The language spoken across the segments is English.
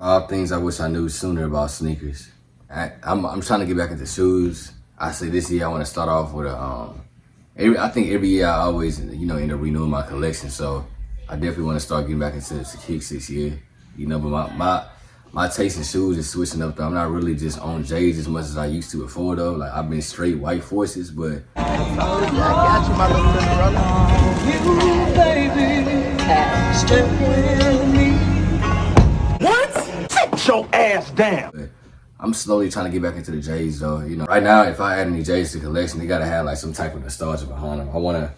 All things I wish I knew sooner about sneakers. I'm trying to get back into shoes. I say this year I want to start off with I think every year I always end up renewing my collection. So I definitely want to start getting back into kicks this year. But my taste in shoes is switching up though. I'm not really just on J's as much as I used to before though. Like I've been straight white forces, but I got you, my little brother. You, baby, stay with me. What? Sit your ass down. But I'm slowly trying to get back into the J's though. Right now, if I add any J's to the collection, they gotta have like some type of nostalgia behind them. I wanna,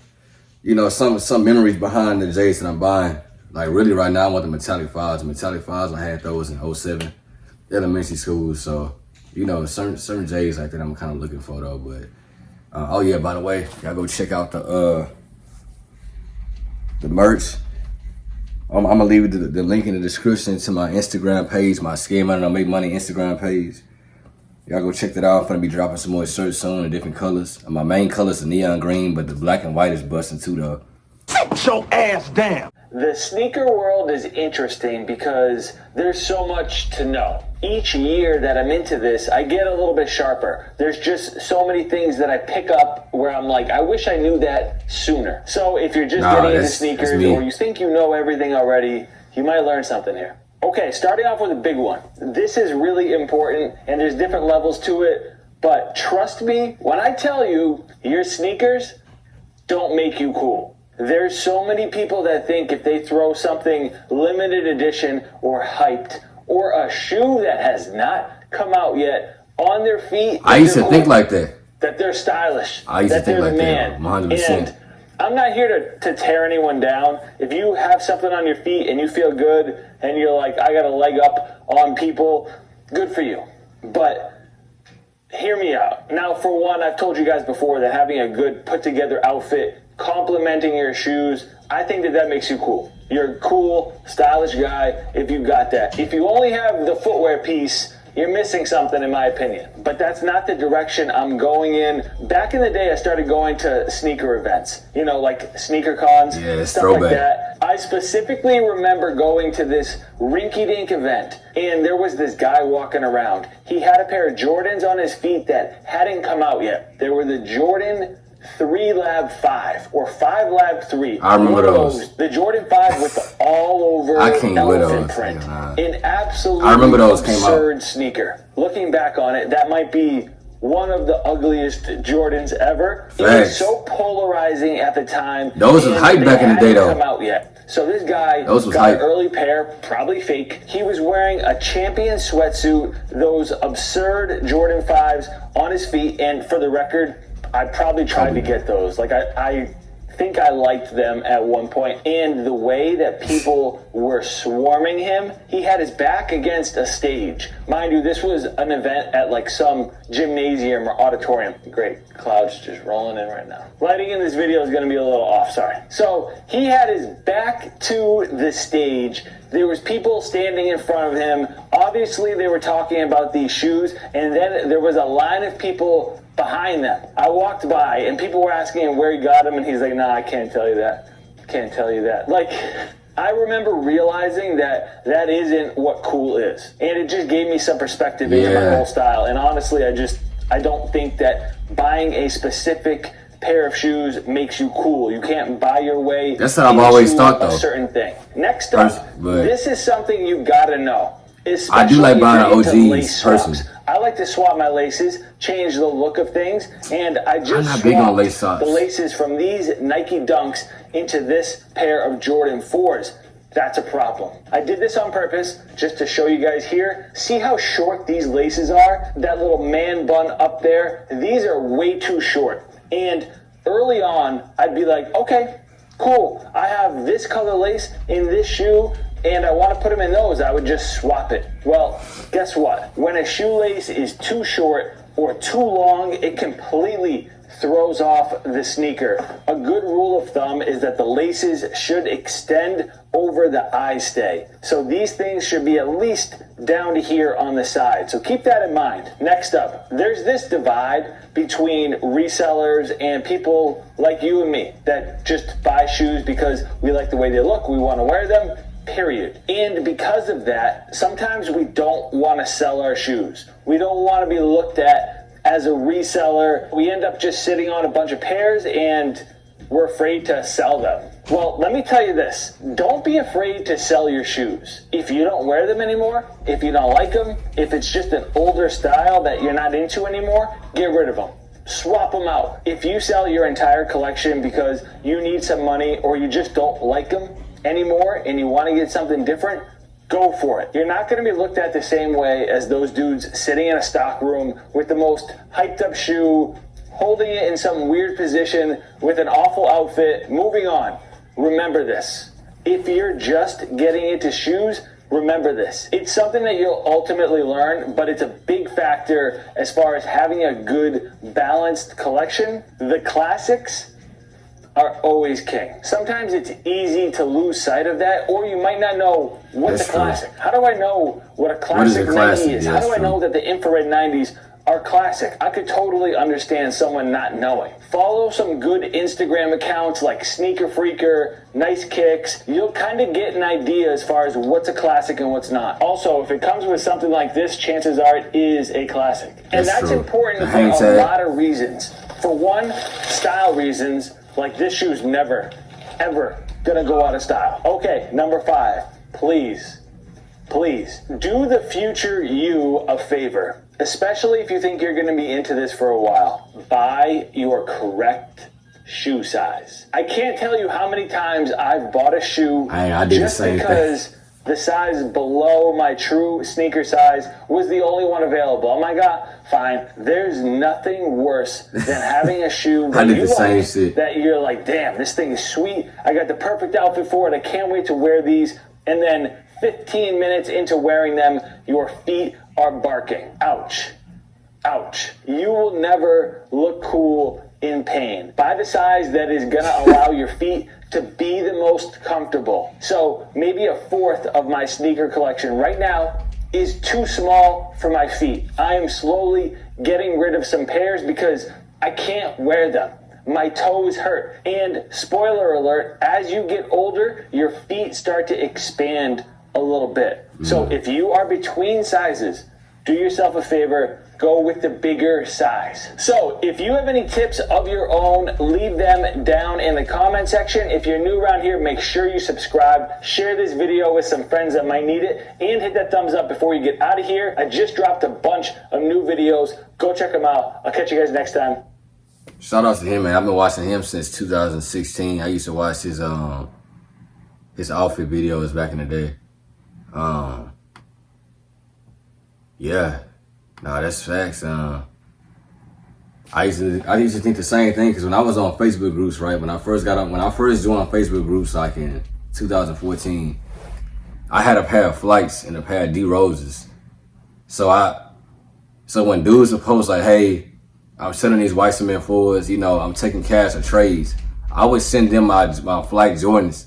some memories behind the J's that I'm buying. Like really right now, I want the Metallic 5s. Metallic 5s, I had those in 07, elementary school. So, certain J's like that I'm kind of looking for though. But, oh yeah, by the way, y'all go check out the merch. I'm gonna leave the link in the description to my Instagram page, my Scare Money Don't Make Money Instagram page. Y'all go check that out. I'm gonna be dropping some more shirts soon in different colors. My main color is the neon green, but the black and white is busting too though. Sit your ass down. The sneaker world is interesting because there's so much to know. Each year that I'm into this, I get a little bit sharper. There's just so many things that I pick up where I'm like, I wish I knew that sooner. So if you're just getting into sneakers or you think you know everything already, you might learn something here. Okay, starting off with a big one. This is really important and there's different levels to it, but trust me when I tell you your sneakers don't make you cool. There's so many people that think if they throw something limited edition or hyped or a shoe that has not come out yet on their feet. I used to think like that. That they're stylish. I used to think like that, 100%. And I'm not here to tear anyone down. If you have something on your feet and you feel good and you're like, I got a leg up on people, good for you. But hear me out. Now, for one, I've told you guys before that having a good put together outfit, complementing your shoes, I think that makes you cool. You're a cool, stylish guy if you got that. If you only have the footwear piece, you're missing something in my opinion. But that's not the direction I'm going in. Back in the day, I started going to sneaker events, like sneaker cons, stuff like that. I specifically remember going to this rinky-dink event, and there was this guy walking around. He had a pair of Jordans on his feet that hadn't come out yet. They were the Jordan 3 Lab 5 or 5 Lab 3. I remember those. The Jordan 5 with the all over elephant print. An absolutely absurd sneaker. Looking back on it, that might be one of the ugliest Jordans ever. It was so polarizing at the time. Those was hype back in the day though. Come out yet. So this guy got an early pair, probably fake. He was wearing a Champion sweatsuit, those absurd Jordan 5s on his feet, and for the record, I probably tried to get those. Like I think I liked them at one point. And the way that people were swarming him, he had his back against a stage. Mind you, this was an event at like some gymnasium or auditorium. Great, clouds just rolling in right now. Lighting in this video is gonna be a little off, sorry. So he had his back to the stage. There was people standing in front of him. Obviously they were talking about these shoes, and then there was a line of people behind them. I walked by and people were asking him where he got them, and he's like, nah, I can't tell you that. Can't tell you that. Like, I remember realizing that isn't what cool is. And it just gave me some perspective into my whole style. And honestly, I don't think that buying a specific pair of shoes makes you cool. You can't buy your way. That's what I've always thought though. A certain thing. Next up, this is something you gotta know. I do like buying OGs personally. I like to swap my laces, change the look of things, and I just swapped the laces from these Nike Dunks into this pair of Jordan 4s. That's a problem. I did this on purpose just to show you guys here. See how short these laces are? That little man bun up there? These are way too short. And early on, I'd be like, okay, cool. I have this color lace in this shoe, and I want to put them in those. I would just swap it. Well, guess what? When a shoelace is too short or too long, it completely throws off the sneaker. A good rule of thumb is that the laces should extend over the eye stay. So these things should be at least down to here on the side. So keep that in mind. Next up, there's this divide between resellers and people like you and me that just buy shoes because we like the way they look, we want to wear them. period. And because of that, sometimes we don't want to sell our shoes. We don't want to be looked at as a reseller. We end up just sitting on a bunch of pairs and we're afraid to sell them. Well, let me tell you this. Don't be afraid to sell your shoes. If you don't wear them anymore, if you don't like them, if it's just an older style that you're not into anymore, get rid of them. Swap them out. If you sell your entire collection because you need some money or you just don't like them anymore and you want to get something different, go for it. You're not going to be looked at the same way as those dudes sitting in a stock room with the most hyped up shoe, holding it in some weird position with an awful outfit. Moving on. Remember this. If you're just getting into shoes, remember this. It's something that you'll ultimately learn, but it's a big factor as far as having a good, balanced collection. The classics are always king. Sometimes it's easy to lose sight of that, or you might not know what's a classic. How do I know what a classic 90 is? How do I know that the infrared 90s are classic? I could totally understand someone not knowing. Follow some good Instagram accounts like Sneaker Freaker, Nice Kicks. You'll kind of get an idea as far as what's a classic and what's not. Also, if it comes with something like this, chances are it is a classic. And that's important for a lot of reasons. For one, style reasons, like this shoe's never, ever gonna go out of style. Okay, number 5, please do the future you a favor, especially if you think you're going to be into this for a while. Buy your correct shoe size. I can't tell you how many times I've bought a shoe just because the size below my true sneaker size was the only one available. I'm like, fine. There's nothing worse than having a shoe that you like, that you're like, damn, this thing is sweet. I got the perfect outfit for it. I can't wait to wear these. And then 15 minutes into wearing them, your feet are barking. Ouch. Ouch. You will never look cool in pain. Buy the size that is going to allow your feet to be the most comfortable. So maybe a fourth of my sneaker collection right now is too small for my feet. I am slowly getting rid of some pairs because I can't wear them. My toes hurt. And spoiler alert, as you get older, your feet start to expand a little bit. So if you are between sizes, do yourself a favor, go with the bigger size. So if you have any tips of your own, leave them down in the comment section. If you're new around here, make sure you subscribe, share this video with some friends that might need it, and hit that thumbs up before you get out of here. I just dropped a bunch of new videos. Go check them out. I'll catch you guys next time. Shout out to him, man. I've been watching him since 2016. I used to watch his outfit videos back in the day. Yeah, no, that's facts. I used to think the same thing because when I was on Facebook groups, right, when I first joined Facebook groups like in 2014, I had a pair of Flights and a pair of D Roses. So when dudes would post like, hey, I'm selling these white cement fours, you know, I'm taking cash or trades, I would send them my Flight Jordans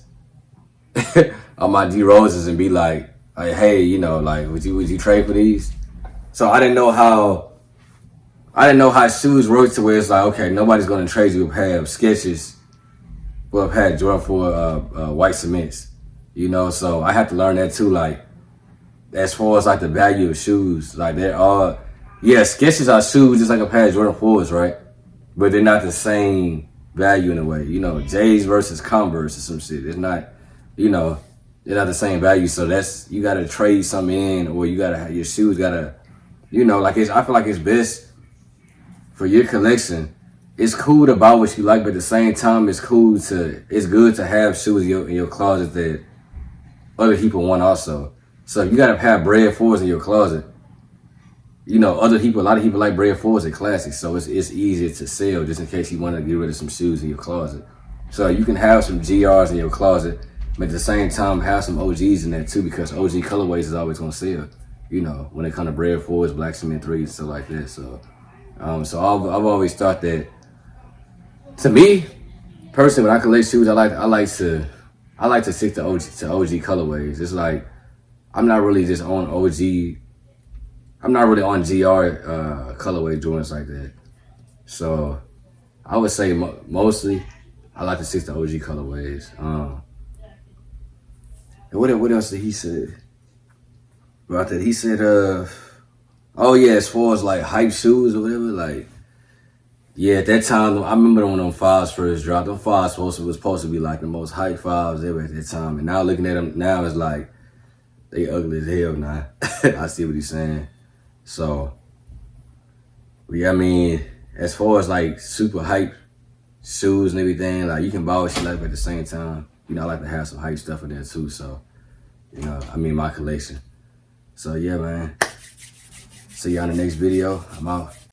on my D Roses and be like, hey, you know, like, would you trade for these? So I didn't know how shoes work to where it's like, okay, nobody's gonna trade you a pair of Skechers for a pair of Jordan 4 white cements, you know. So I had to learn that too, like, as far as like the value of shoes, like Skechers are shoes just like a pair of Jordan 4s, right? But they're not the same value in a way, you know. J's versus Converse or some shit. It's not, you know, they're not the same value. So you gotta trade something in, or your shoes gotta, you know, like I feel like it's best for your collection. It's cool to buy what you like, but at the same time, it's good to have shoes in your closet that other people want also. So if you gotta have Bred 4s in your closet, you know, a lot of people like Bred 4s and classics, so it's easier to sell just in case you want to get rid of some shoes in your closet. So you can have some GRs in your closet, but at the same time have some OGs in there too, because OG colorways is always gonna sell, you know, when it comes to Bred 4s, Black Cement 3s, stuff like that. So I've always thought that, to me personally, when I collect shoes, I like to stick to OG colorways. It's like I'm not really just on OG. I'm not really on GR colorway Jordans like that. So I would say mostly I like to stick to OG colorways. And what else did he say about that? He said, oh yeah, as far as like hype shoes or whatever, like, yeah, at that time, I remember when them fives first dropped. Them fives was supposed to be like the most hype fives ever at that time. And now looking at them now, it's like, they ugly as hell now. I see what he's saying. So, yeah, I mean, as far as like super hype shoes and everything, like you can buy what you like, but at the same time, you know, I like to have some hype stuff in there too. So, you know, I mean, my collection. So yeah, man. See y'all in the next video. I'm out.